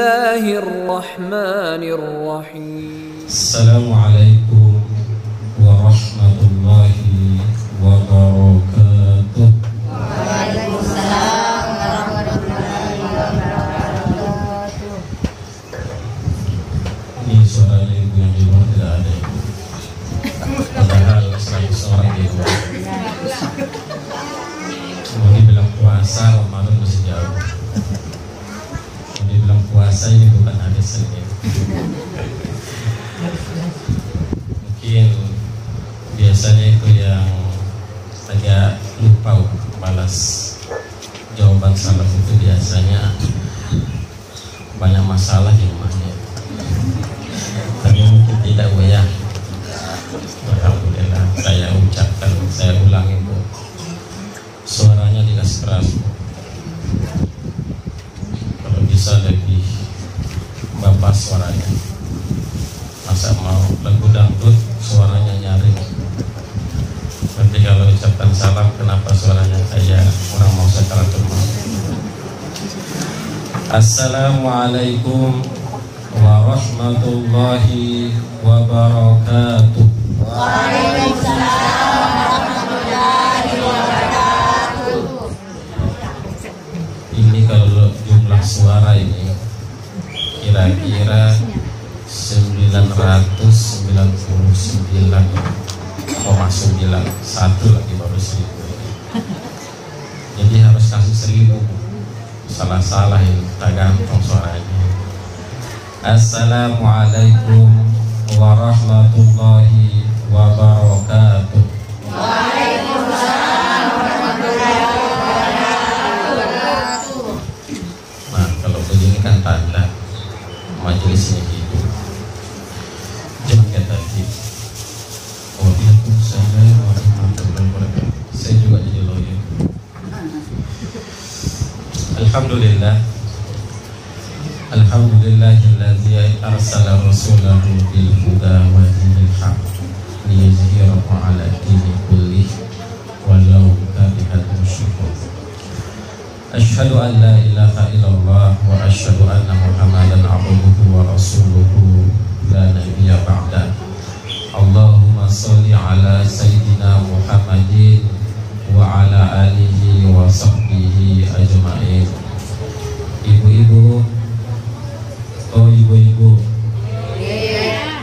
Bismillahirrahmanirrahim. Assalamualaikum warahmatullahi wabarakatuh. Waalaikumsalam warahmatullahi wabarakatuh. Ini suaranya ibu yang di luar tidak ada. Padahal 100 orang di luar. Mau dibilang puasa, Ramadan masih jauh. Mau dibilang puasa, ini bukan hari Senin. Mungkin biasanya itu yang agak lupa balas jawaban salah itu biasanya banyak masalah di rumahnya. Tapi mungkin tidak, Bu, ya. Alhamdulillah, saya ucapkan, saya ulangi, Bu. Suaranya dikasih keras, Bu. Kalau bisa lebih bapak suaranya. Masa mau lagu dangdut suaranya nyaring. Nanti kalau ucapkan salam, kenapa suaranya kayak orang mau sakaratul maut. Assalamualaikum warahmatullahi wabarakatuh. Waalaikumsalam warahmatullahi wabarakatuh. Ini kalau jumlah suara ini kira-kira 999,9 satu lagi baru 1000. Jadi harus kasih 1000. Salah-salah ini tak gantung suaranya. Assalamualaikum warahmatullahi wabarakatuh. Waalaikumsalam warahmatullahi wabarakatuh. Nah, kalau begini kan tanda majelisnya hidup. Jangan kayak tadi. Waalaikumsalam warahmatullahi wabarakatuh. Saya juga jadi lawyer. Alhamdulillah. Alhamdulillahilladzi arsala rasulahu bil huda wa dinil haq liyuzhirahu 'ala dini kullih walau karihal musyrikun. Asyhadu an la ilaha illallah wa asyhadu anna Muhammadan 'abduhu wa rasuluhu la nabiyya ba'da. Allahumma shalli 'ala sayyidina Muhammadin wa 'ala alihi wa sahbihi ajma'in. Ibu-ibu, oh ibu-ibu, ya,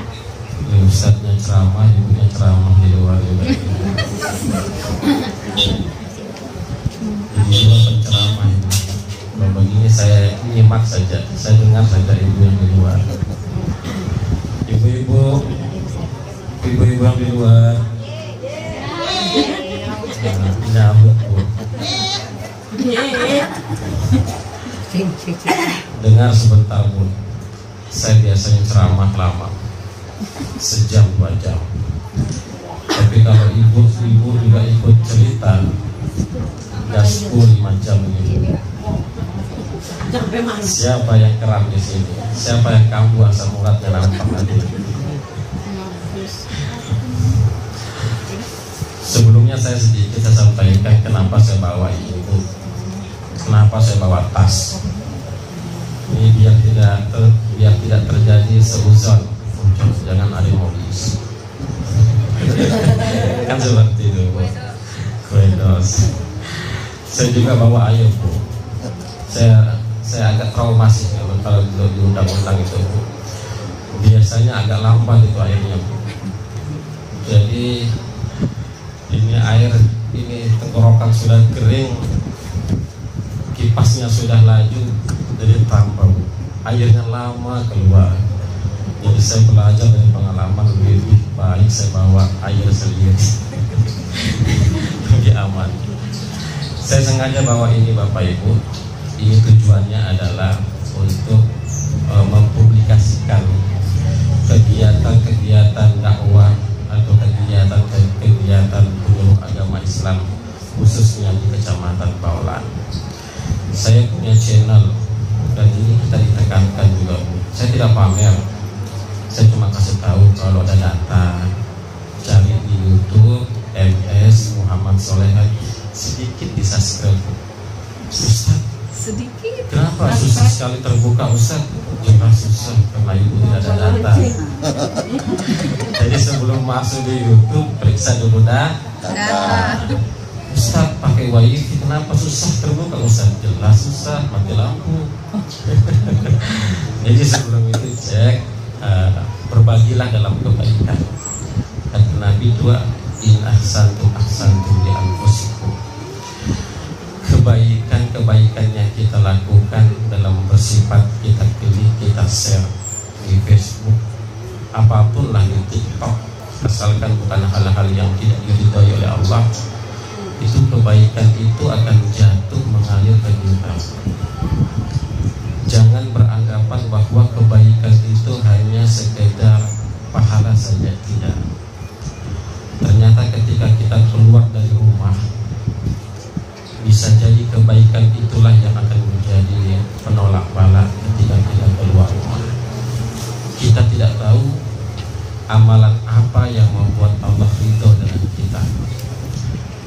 ustadznya ceramah, ibunya ceramah di luar juga. Ibu penceramah ini. Kalau begini saya nyimak saja, saya dengar saja ibu yang di luar. Ibu-ibu yang di luar. Nyabut, Bu. Dengar sebentar, Bu. Saya biasanya ceramah lama, sejam 2 jam. Tapi kalau ibu juga ikut cerita, gaspol 5 jam ini. Siapa yang keram di sini? Siapa yang kambuh asam uratnya nampak nanti? Sebelumnya saya sampaikan kenapa saya bawa ini, Bu. Kenapa saya bawa tas? Ini biar tidak terjadi seuzon. Jangan ada yang modis. Kan seperti itu, Bu. Kuedos. Saya juga bawa air, Bu. Saya agak trauma sih kalau di undang-undang itu, Bu. Biasanya agak lambat itu airnya, Bu. Jadi ini air, ini tenggorokan sudah kering, kipasnya sudah laju, jadi tanpa, Bu. Airnya lama keluar. Jadi saya belajar dari pengalaman, lebih baik saya bawa air sendiri. Lebih aman. Saya sengaja bawa ini, Bapak Ibu. Ini tujuannya adalah untuk mempublikasikan kegiatan-kegiatan dakwah atau kegiatan penyuluh agama Islam, khususnya di Kecamatan Baulan. Saya punya channel dan ini kita ditekankan juga, Bu. Saya tidak pamer, saya cuma kasih tahu kalau ada data. Cari di YouTube MS Muhammad Solehan, sedikit di subscribe. Ustaz, sedikit. Kenapa susah sekali terbuka Ustaz? Jelas susah karena ibu tidak ada data. Jadi sebelum masuk di YouTube periksa dulu data. Ustaz pakai wifi kenapa susah terbuka Ustaz? Jelas susah, mati lampu. Jadi sebelum itu cek, berbagilah dalam kebaikan. Kata Nabi dua, in ahsantum ahsantum li anfusikum. Kebaikan-kebaikan yang kita lakukan dalam bersifat kita pilih, kita share di Facebook, apapun lah di TikTok, asalkan bukan hal-hal yang tidak diridhoi oleh Allah, itu kebaikan itu akan jatuh mengalir ke kita. Jangan beranggapan bahwa kebaikan itu hanya sekedar pahala saja, tidak. Ternyata ketika kita keluar dari rumah, bisa jadi kebaikan itulah yang akan menjadi penolak bala ketika kita keluar rumah. Kita tidak tahu amalan apa yang membuat Allah ridho dengan kita,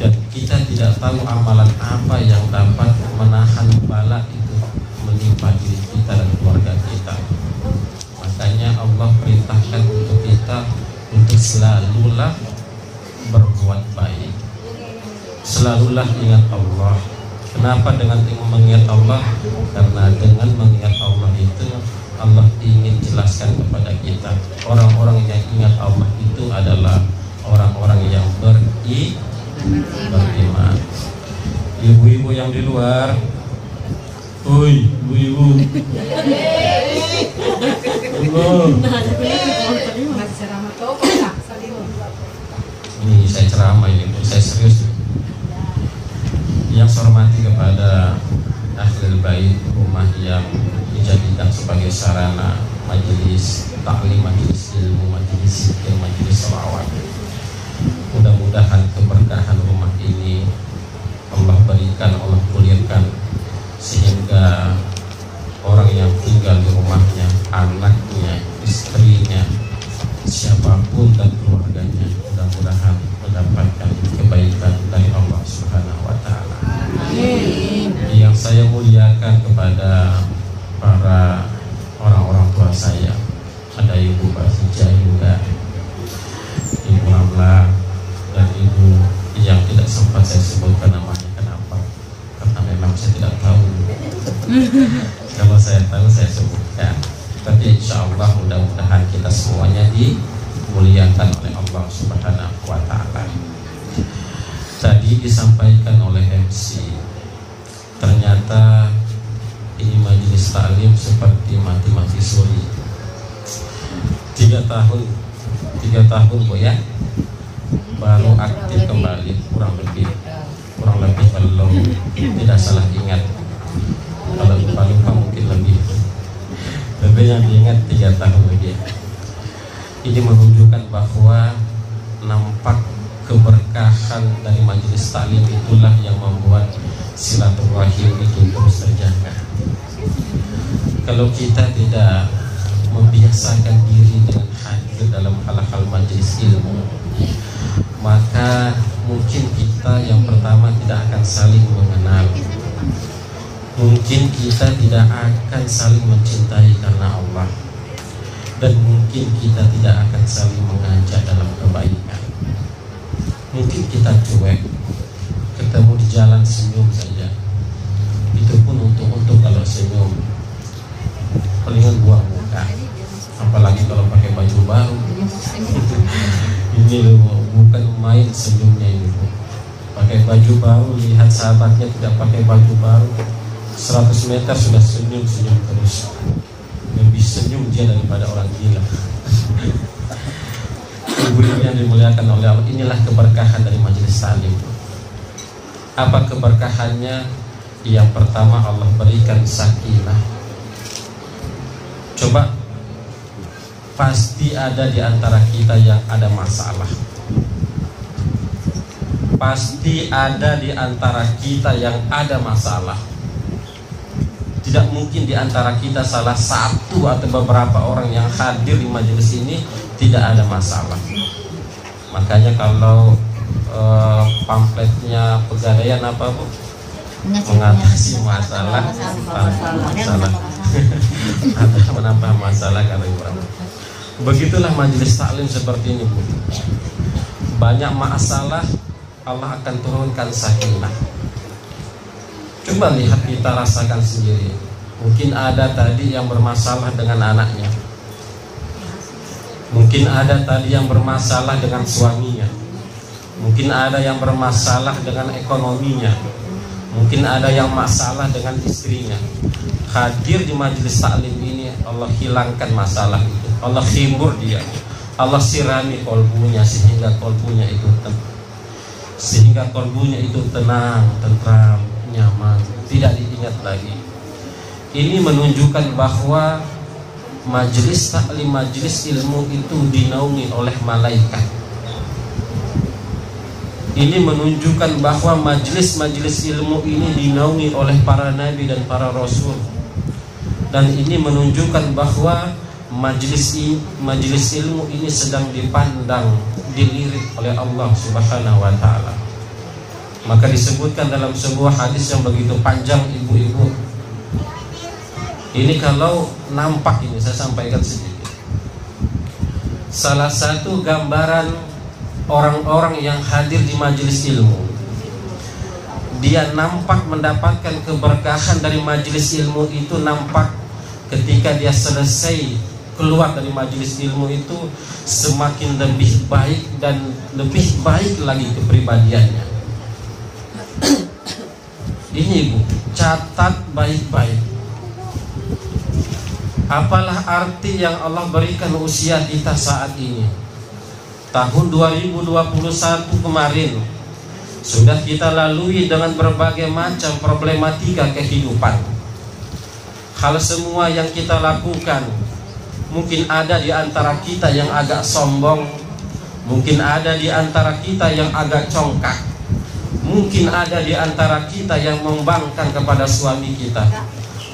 dan kita tidak tahu amalan apa yang dapat menahan bala itu menimpa diri kita dan keluarga kita. Makanya Allah perintahkan untuk kita untuk selalulah berbuat baik, selalulah ingat Allah. Kenapa dengan mengingat Allah? Karena dengan mengingat Allah itu Allah ingin jelaskan kepada kita, orang-orang yang ingat Allah itu adalah orang-orang yang beriman. Ibu-ibu yang di luar, oi ibu-ibu, ini saya ceramah ini, saya serius. Yang saya hormati kepada Ahlul Bait, rumah yang dijadikan sebagai sarana majelis taklim, majelis ilmu, majelis zikir, majelis sholawat. Mudah-mudahan keberkahan rumah ini Allah berikan, Allah pulihkan, sehingga orang yang tinggal di rumahnya, anaknya, istrinya, siapapun dan keluarganya, mudah-mudahan mendapatkan kebaikan dari Allah Subhanahu wa Ta'ala. Yang saya muliakan kepada para orang-orang tua saya, ada Ibu Basija juga, Ibu Ramla, dan Ibu yang tidak sempat saya sebutkan namanya. Kenapa? Karena memang saya tidak tahu. Kalau saya tahu saya sebutkan. Tapi insya Allah mudah-mudahan kita semuanya dimuliakan oleh Allah Subhanahu wa Ta'ala. Tadi disampaikan oleh MC, ternyata ini majelis taklim seperti mati-mati suri. 3 tahun Bu ya, baru aktif kembali, kurang lebih kalau tidak salah ingat, kalau lupa mungkin lebih yang diingat 3 tahun lebih. Ini menunjukkan bahwa nampak keberkahan dari majelis taklim itulah yang membuat silaturahim itu terus terjaga. Kalau kita tidak membiasakan diri dengan hadir dalam hal-hal majelis ilmu, maka mungkin kita yang pertama tidak akan saling mengenal, mungkin kita tidak akan saling mencintai karena Allah, dan mungkin kita tidak akan saling mengajak dalam kebaikan. Mungkin kita cuek, ketemu di jalan senyum saja, itu pun untuk kalau senyum palingan buang muka, apalagi kalau pakai baju baru. Ini loh, bukan main senyumnya ini. Pakai baju baru, lihat sahabatnya tidak pakai baju baru, 100 meter sudah senyum terus. Lebih senyum dia daripada orang gila. Ibu yang dimuliakan oleh Allah, inilah keberkahan dari majelis taklim. Apa keberkahannya? Yang pertama, Allah berikan sakinah. Coba, pasti ada di antara kita yang ada masalah. Pasti ada di antara kita yang ada masalah. Tidak mungkin di antara kita salah satu atau beberapa orang yang hadir di majelis ini tidak ada masalah. Makanya kalau pamfletnya Pegadaian apa Bu? mengatasi masalah tanpa masalah atau menambah masalah kalian. Begitulah majelis taklim seperti ini, Bu. Banyak masalah, Allah akan turunkan sakinah. Coba lihat, kita rasakan sendiri. Mungkin ada tadi yang bermasalah dengan anaknya, mungkin ada tadi yang bermasalah dengan suaminya, mungkin ada yang bermasalah dengan ekonominya, mungkin ada yang masalah dengan istrinya. Hadir di majelis taklim ini, Allah hilangkan masalah itu, Allah hibur dia, Allah sirami kolbunya sehingga kolbunya itu tenang, tentram, nyaman, tidak diingat lagi. Ini menunjukkan bahwa majelis taklim, majelis ilmu itu dinaungi oleh malaikat. Ini menunjukkan bahwa majelis-majelis ilmu ini dinaungi oleh para nabi dan para rasul. Dan ini menunjukkan bahwa majelis ilmu ini sedang dipandang, dilirik oleh Allah Subhanahu wa taala. Maka disebutkan dalam sebuah hadis yang begitu panjang, ibu-ibu. Ini kalau nampak, ini saya sampaikan sedikit. Salah satu gambaran orang-orang yang hadir di majelis ilmu, dia nampak mendapatkan keberkahan dari majelis ilmu itu, nampak ketika dia selesai keluar dari majelis ilmu itu semakin lebih baik dan lebih baik lagi kepribadiannya. Ini ibu, catat baik-baik. Apalah arti yang Allah berikan usia kita saat ini. Tahun 2021 kemarin sudah kita lalui dengan berbagai macam problematika kehidupan. Hal semua yang kita lakukan, mungkin ada di antara kita yang agak sombong, mungkin ada di antara kita yang agak congkak, mungkin ada di antara kita yang membangkang kepada suami kita,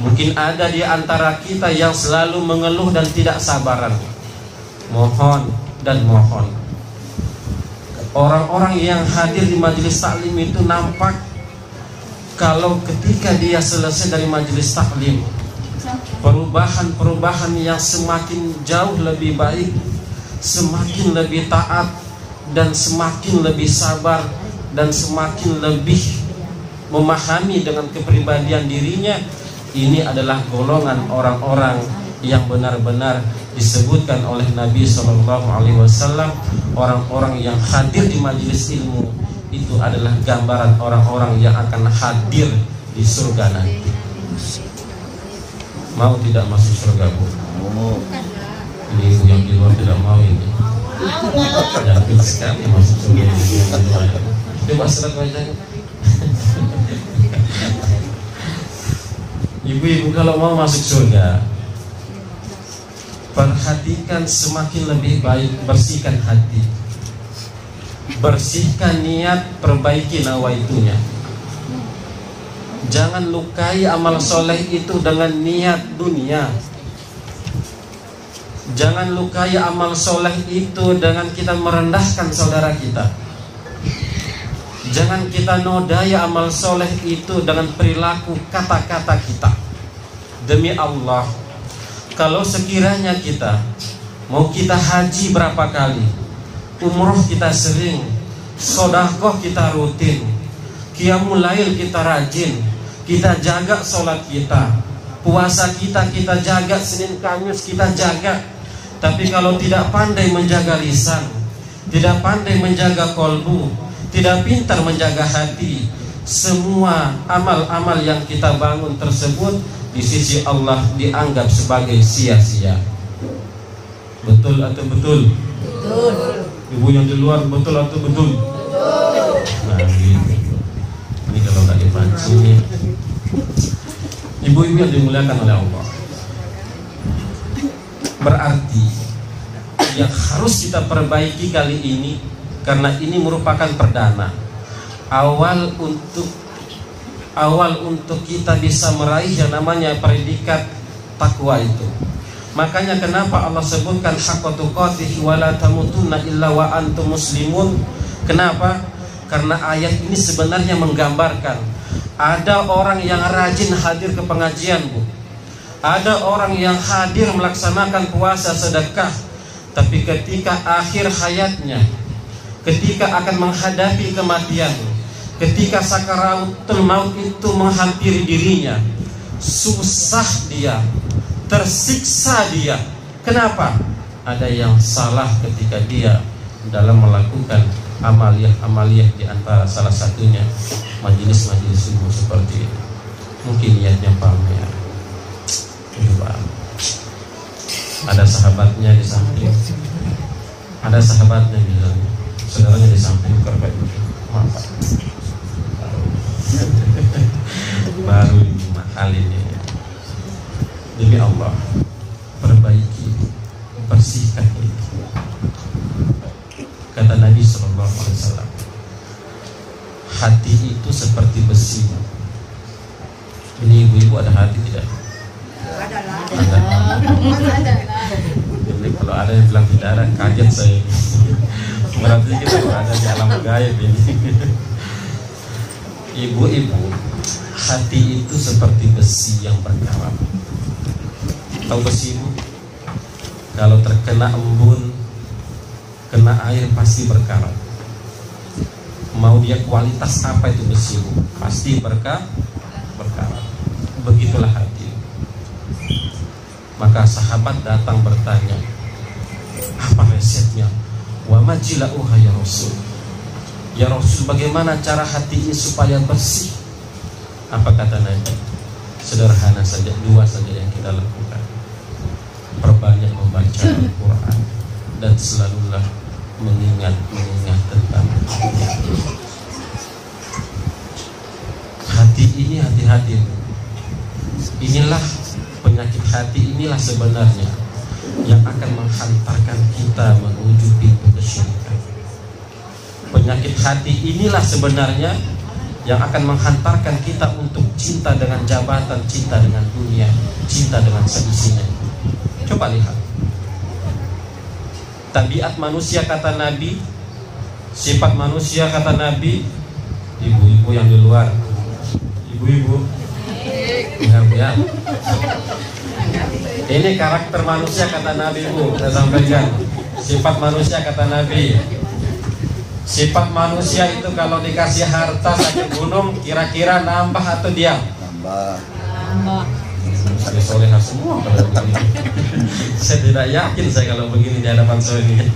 mungkin ada di antara kita yang selalu mengeluh dan tidak sabaran. Mohon dan mohon, orang-orang yang hadir di majelis taklim itu nampak kalau ketika dia selesai dari majelis taklim, perubahan-perubahan yang semakin jauh lebih baik, semakin lebih taat, dan semakin lebih sabar, dan semakin lebih memahami dengan kepribadian dirinya. Ini adalah golongan orang-orang yang benar-benar disebutkan oleh Nabi SAW, orang-orang yang hadir di majelis ilmu itu adalah gambaran orang-orang yang akan hadir di surga nanti. Mau tidak masuk surga, Bu? Ini ibu yang di luar tidak mau ini. Yakin sekali masuk surga ini. Coba surat wajahnya. Ibu-ibu kalau mau masuk surga, perhatikan semakin lebih baik, bersihkan hati, bersihkan niat, perbaiki nawaitunya. Jangan lukai amal soleh itu dengan niat dunia. Jangan lukai amal soleh itu dengan kita merendahkan saudara kita. Jangan kita nodai amal soleh itu dengan perilaku kata-kata kita. Demi Allah, kalau sekiranya kita mau kita haji berapa kali, umroh kita sering, sedekah kita rutin, qiyamul lail kita rajin, kita jaga sholat kita, puasa kita jaga, Senin Kamis kita jaga. Tapi kalau tidak pandai menjaga lisan, tidak pandai menjaga kolbu, tidak pintar menjaga hati, semua amal-amal yang kita bangun tersebut di sisi Allah dianggap sebagai sia-sia. Betul atau betul? Betul. Ibu yang di luar, betul atau betul? Betul. Nah, ini kalau nggak dipancing, ibu-ibu yang dimuliakan oleh Allah, berarti yang harus kita perbaiki kali ini, karena ini merupakan perdana awal untuk kita bisa meraih yang namanya predikat takwa itu. Makanya kenapa Allah sebutkan haqqa tuqatih wa la tamutunna illa wa antum muslimun. Kenapa? Karena ayat ini sebenarnya menggambarkan Ada orang yang rajin hadir ke pengajian, Bu. Ada orang yang hadir melaksanakan puasa, sedekah, tapi ketika akhir hayatnya, ketika akan menghadapi kematian, ketika sakaratul maut itu menghampiri dirinya, susah dia, tersiksa dia. Kenapa? Ada yang salah ketika dia dalam melakukan amaliyah di antara salah satunya majelis-majelis subuh seperti ini. Mungkin niatnya pamer. Ada sahabatnya di samping, ada sahabatnya bilang, saudaranya di samping kerja apa? Baru ini mahal ini. Demi Allah, perbaiki, bersihkan ini. Kata Nabi SAW, hati itu seperti besi. Ini ibu-ibu ada hati tidak? Ada. Jadi kalau ada yang bilang tidak ada, kaget saya. Berarti kita berada di alam gaib ini. Ibu-ibu, hati itu seperti besi yang berkarat. Tahu besi, ibu? Kalau terkena embun, kena air pasti berkarat. Mau dia kualitas apa itu besi, ibu? Pasti berkarat. Begitulah hati. Maka sahabat datang bertanya, apa resepnya? Wa majila'uha ya Rasul. Ya Rasul, bagaimana cara hati ini supaya bersih? Apa kata Nabi? Sederhana saja, dua saja yang kita lakukan. Perbanyak membaca Al-Quran dan selalulah mengingat tentang hati ini. Hati-hati. Inilah penyakit hati, inilah sebenarnya yang akan menghantarkan kita menuju pintu kesyirikan. Penyakit hati inilah sebenarnya yang akan menghantarkan kita untuk cinta dengan jabatan, cinta dengan dunia, cinta dengan seisinya. Coba lihat tabiat manusia kata Nabi, sifat manusia kata Nabi. Ibu-ibu yang di luar, ibu-ibu ya. Ini karakter manusia kata Nabi, Bu. Saya sampaikan. Sifat manusia kata Nabi. Sifat manusia itu kalau dikasih harta satu gunung, kira-kira nambah atau diam? Nambah. Saya solehah semua kalau begini. Saya tidak yakin saya kalau begini di hadapan saya ini.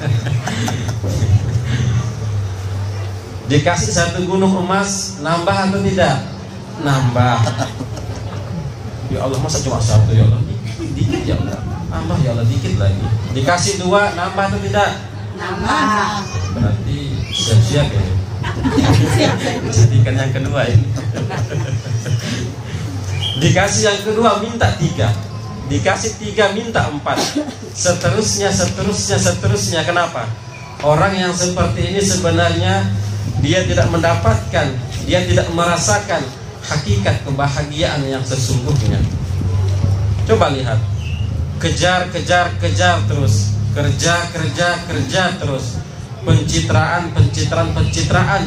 Dikasih satu gunung emas, nambah atau tidak? Nambah. Ya Allah, masa cuma satu ya Allah? Dikit ya Allah. Nambah ya Allah, dikit lagi. Dikasih dua, nambah atau tidak? Nambah. Berarti siap-siap ya. Jadikan yang kedua ini. Dikasih yang kedua minta tiga. Dikasih tiga minta empat. Seterusnya. Kenapa? Orang yang seperti ini sebenarnya dia tidak mendapatkan, dia tidak merasakan hakikat kebahagiaan yang sesungguhnya. Coba lihat, kejar terus, kerja terus, pencitraan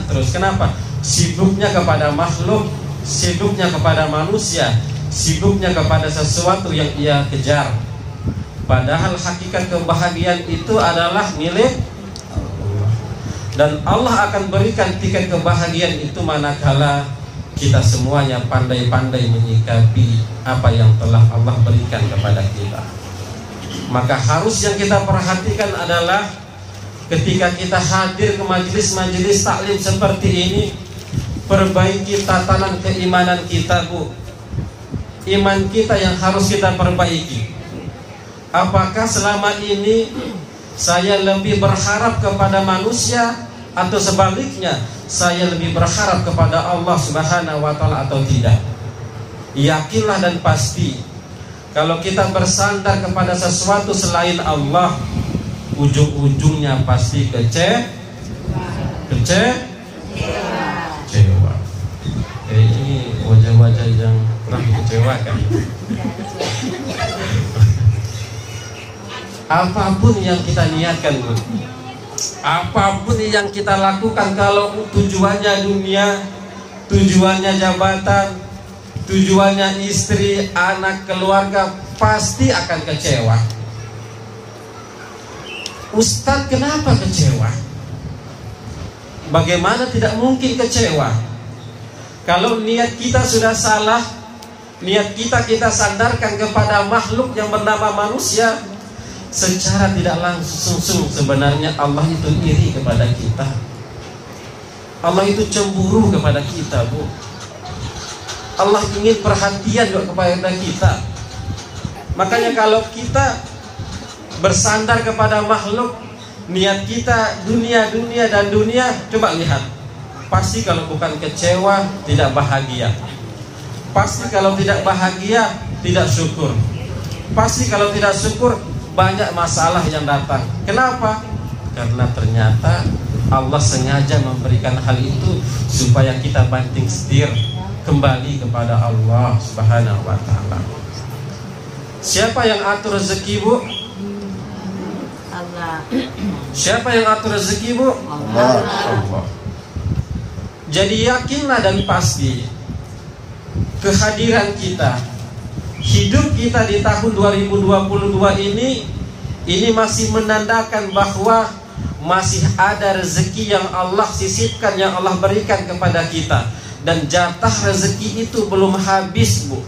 terus. Kenapa? Sibuknya kepada makhluk, sibuknya kepada manusia, sibuknya kepada sesuatu yang ia kejar. Padahal hakikat kebahagiaan itu adalah milik Allah. Dan Allah akan berikan tiket kebahagiaan itu manakala kita semuanya pandai-pandai menyikapi apa yang telah Allah berikan kepada kita. Maka harus yang kita perhatikan adalah ketika kita hadir ke majelis-majelis taklim seperti ini, perbaiki tatanan keimanan kita, Bu. Iman kita yang harus kita perbaiki. Apakah selama ini saya lebih berharap kepada manusia atau sebaliknya saya lebih berharap kepada Allah Subhanahu wa Ta'ala atau tidak? Yakinlah dan pasti kalau kita bersandar kepada sesuatu selain Allah, ujung-ujungnya pasti kecewa. Ini wajah-wajah yang pernah dikecewakan. Apapun yang kita niatkan, Bu, apapun yang kita lakukan, kalau tujuannya dunia, tujuannya jabatan, tujuannya istri, anak, keluarga, pasti akan kecewa. Ustadz, kenapa kecewa? Bagaimana tidak mungkin kecewa? Kalau niat kita sudah salah, niat kita sandarkan kepada makhluk yang bernama manusia, secara tidak langsung sebenarnya Allah itu iri kepada kita. Allah itu cemburu kepada kita, Bu. Allah ingin perhatian juga kepada kita. Makanya kalau kita bersandar kepada makhluk, niat kita dunia dan dunia, coba lihat, pasti kalau bukan kecewa, tidak bahagia. Pasti kalau tidak bahagia, tidak syukur. Pasti kalau tidak syukur, banyak masalah yang datang. Kenapa? Karena ternyata Allah sengaja memberikan hal itu supaya kita banting setir kembali kepada Allah Subhanahu wa ta'ala. Siapa yang atur rezeki, Bu? Allah. Siapa yang atur rezeki, Bu? Allah. Jadi yakinlah dan pasti kehadiran kita, hidup kita di tahun 2022 ini masih menandakan bahwa masih ada rezeki yang Allah sisipkan, yang Allah berikan kepada kita. Dan jatah rezeki itu belum habis, Bu.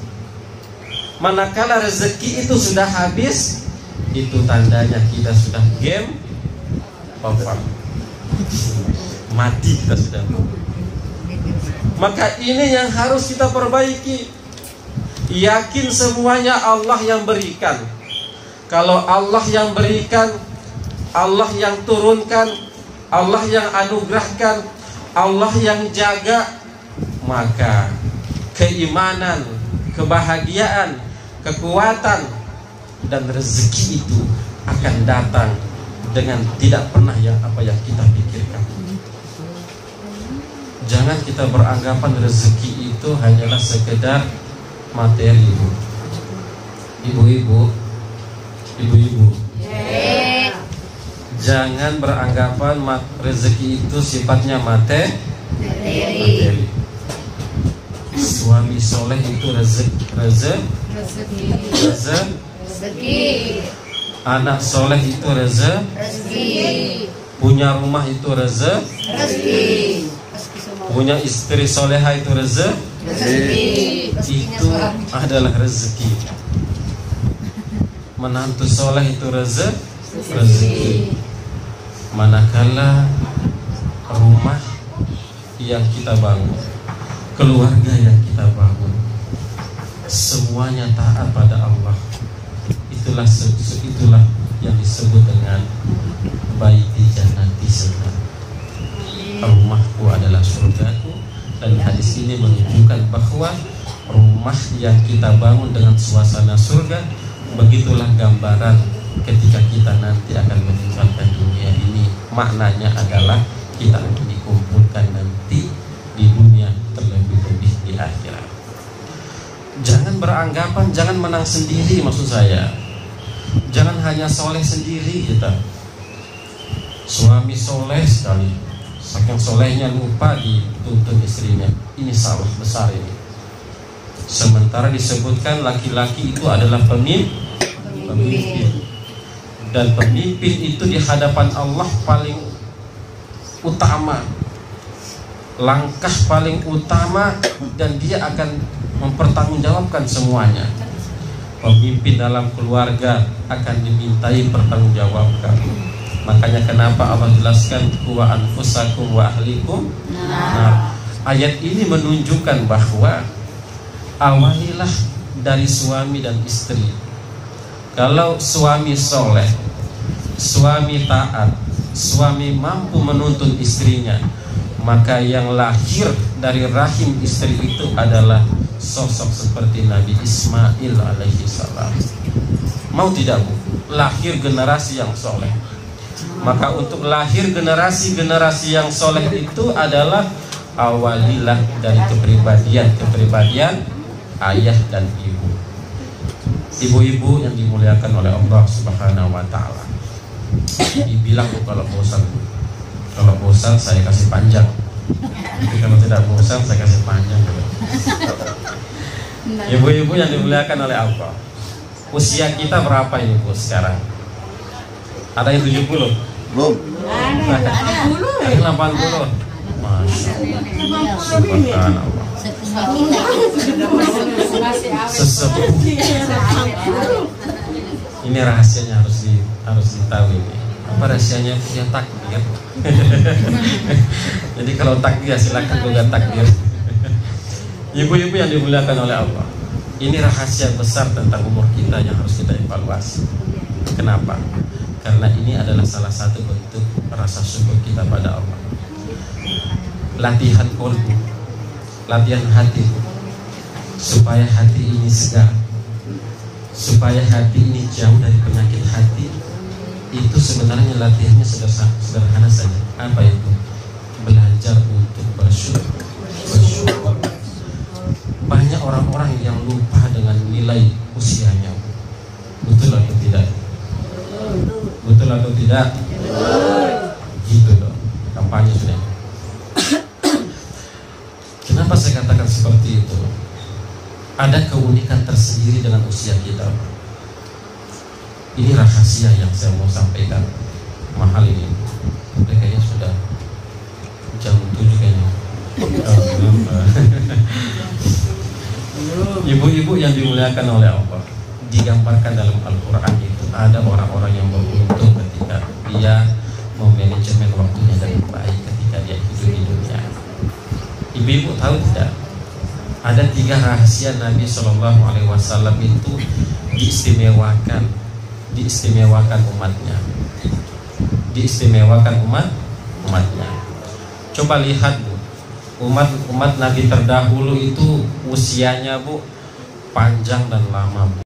Manakala rezeki itu sudah habis, itu tandanya kita sudah game over, mati kita sudah. Maka ini yang harus kita perbaiki. Yakin semuanya Allah yang berikan. Kalau Allah yang berikan, Allah yang turunkan, Allah yang anugerahkan, Allah yang jaga, maka keimanan, kebahagiaan, kekuatan, dan rezeki itu akan datang dengan tidak pernah yang kita pikirkan. Jangan kita beranggapan rezeki itu hanyalah sekedar materi, Bu. Ibu-ibu, jangan beranggapan rezeki itu sifatnya materi. Suami soleh itu rezeki. Anak soleh itu rezeki. Punya rumah itu rezeki. Punya istri soleha itu rezeki. Itu adalah rezeki. Menantu soleh itu rezeki. Manakala rumah yang kita bangun, keluarga yang kita bangun, semuanya taat pada Allah, itulah yang disebut dengan baiti jannati sunnah. Rumahku adalah surgaku. Dan hadis ini menunjukkan bahwa rumah yang kita bangun dengan suasana surga, begitulah gambaran ketika kita nanti akan meninggalkan dunia ini. Maknanya adalah kita akan dikumpulkan nanti di dunia, terlebih-lebih di akhirat. Jangan beranggapan, jangan menang sendiri, maksud saya. Jangan hanya soleh sendiri kita. Suami soleh sekali, saking solehnya lupa dituntun istrinya. Ini salah besar ini. Sementara disebutkan laki-laki itu adalah pemimpin. Dan pemimpin itu di hadapan Allah paling utama, langkah paling utama, dan dia akan mempertanggungjawabkan semuanya. Pemimpin dalam keluarga akan dimintai pertanggungjawabkan. Makanya kenapa Allah jelaskan wa anfusakum wa ahlikum. Nah, ayat ini menunjukkan bahwa awalilah dari suami dan istri. Kalau suami soleh, suami taat, suami mampu menuntun istrinya, maka yang lahir dari rahim istri itu adalah sosok seperti Nabi Ismail alaihi salam. Mau tidak, Bu? Lahir generasi yang soleh. Maka untuk lahir generasi yang soleh itu adalah awalilah dari kepribadian ayah dan ibu. Ibu-ibu yang dimuliakan oleh Allah Subhanahu wa ta'ala. Dibilang kalau bosan saya kasih panjang. Tapi kalau tidak tidak bosan saya kasih panjang gitu. Ibu-ibu yang dimuliakan oleh Allah, usia kita berapa ini Bu sekarang? Ada yang 70? Belum. Ada 80? Masya Allah. Subhanallah. Sesepuh. Ini rahasianya harus ditahu ini. Apa rahasianya? Punya takdir. Jadi kalau takdir silakan juga takdir. Ibu-ibu yang dimuliakan oleh Allah, ini rahasia besar tentang umur kita yang harus kita evaluasi. Kenapa? Karena ini adalah salah satu bentuk rasa syukur kita pada Allah. Latihan kolbu, latihan hati, supaya hati ini segar, supaya hati ini jauh dari penyakit hati. Itu sebenarnya latihannya sederhana saja. Apa itu? Belajar untuk bersyukur. Banyak orang-orang yang lupa dengan nilai usianya. Betul atau tidak? Betul atau tidak? Gitu dong. Kampanye sudah. Kenapa saya katakan seperti itu? Ada keunikan tersendiri dengan usia kita. Ini rahasia yang saya mau sampaikan mahal ini. Tapi kayaknya sudah jam 7 kayaknya. Ibu-ibu yang dimuliakan oleh Allah, digambarkan dalam Al-Quran itu ada orang-orang yang beruntung ketika dia memanajemen waktunya dengan baik ketika dia hidup di dunia. Ibu-ibu tahu tidak? Ada 3 rahasia Nabi SAW itu diistimewakan umatnya. Diistimewakan umatnya. Coba lihat Bu, umat Nabi terdahulu itu usianya Bu panjang dan lama Bu.